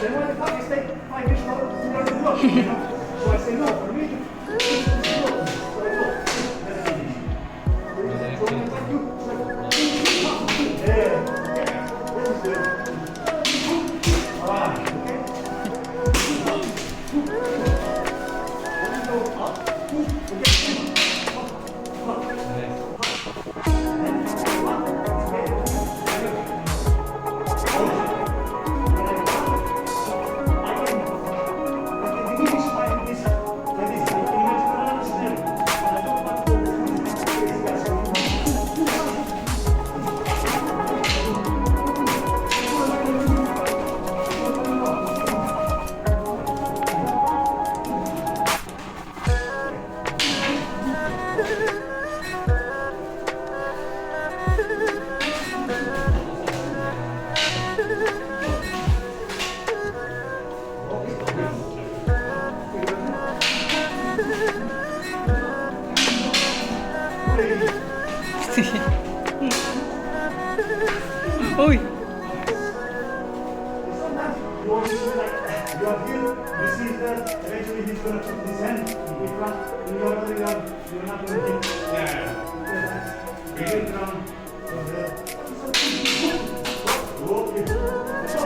Then when the puck is taken 5 inches low, you run the block, you know? So I say no, for me, it's slow. So I go. Yeah. This is good. Alright, okay? When you go up, you get up. Uy! Sometimes you want to do like you are here, you see that eventually he's going to put his hand in front, and you're not going to hit. Yeah. You get down from there. Okay.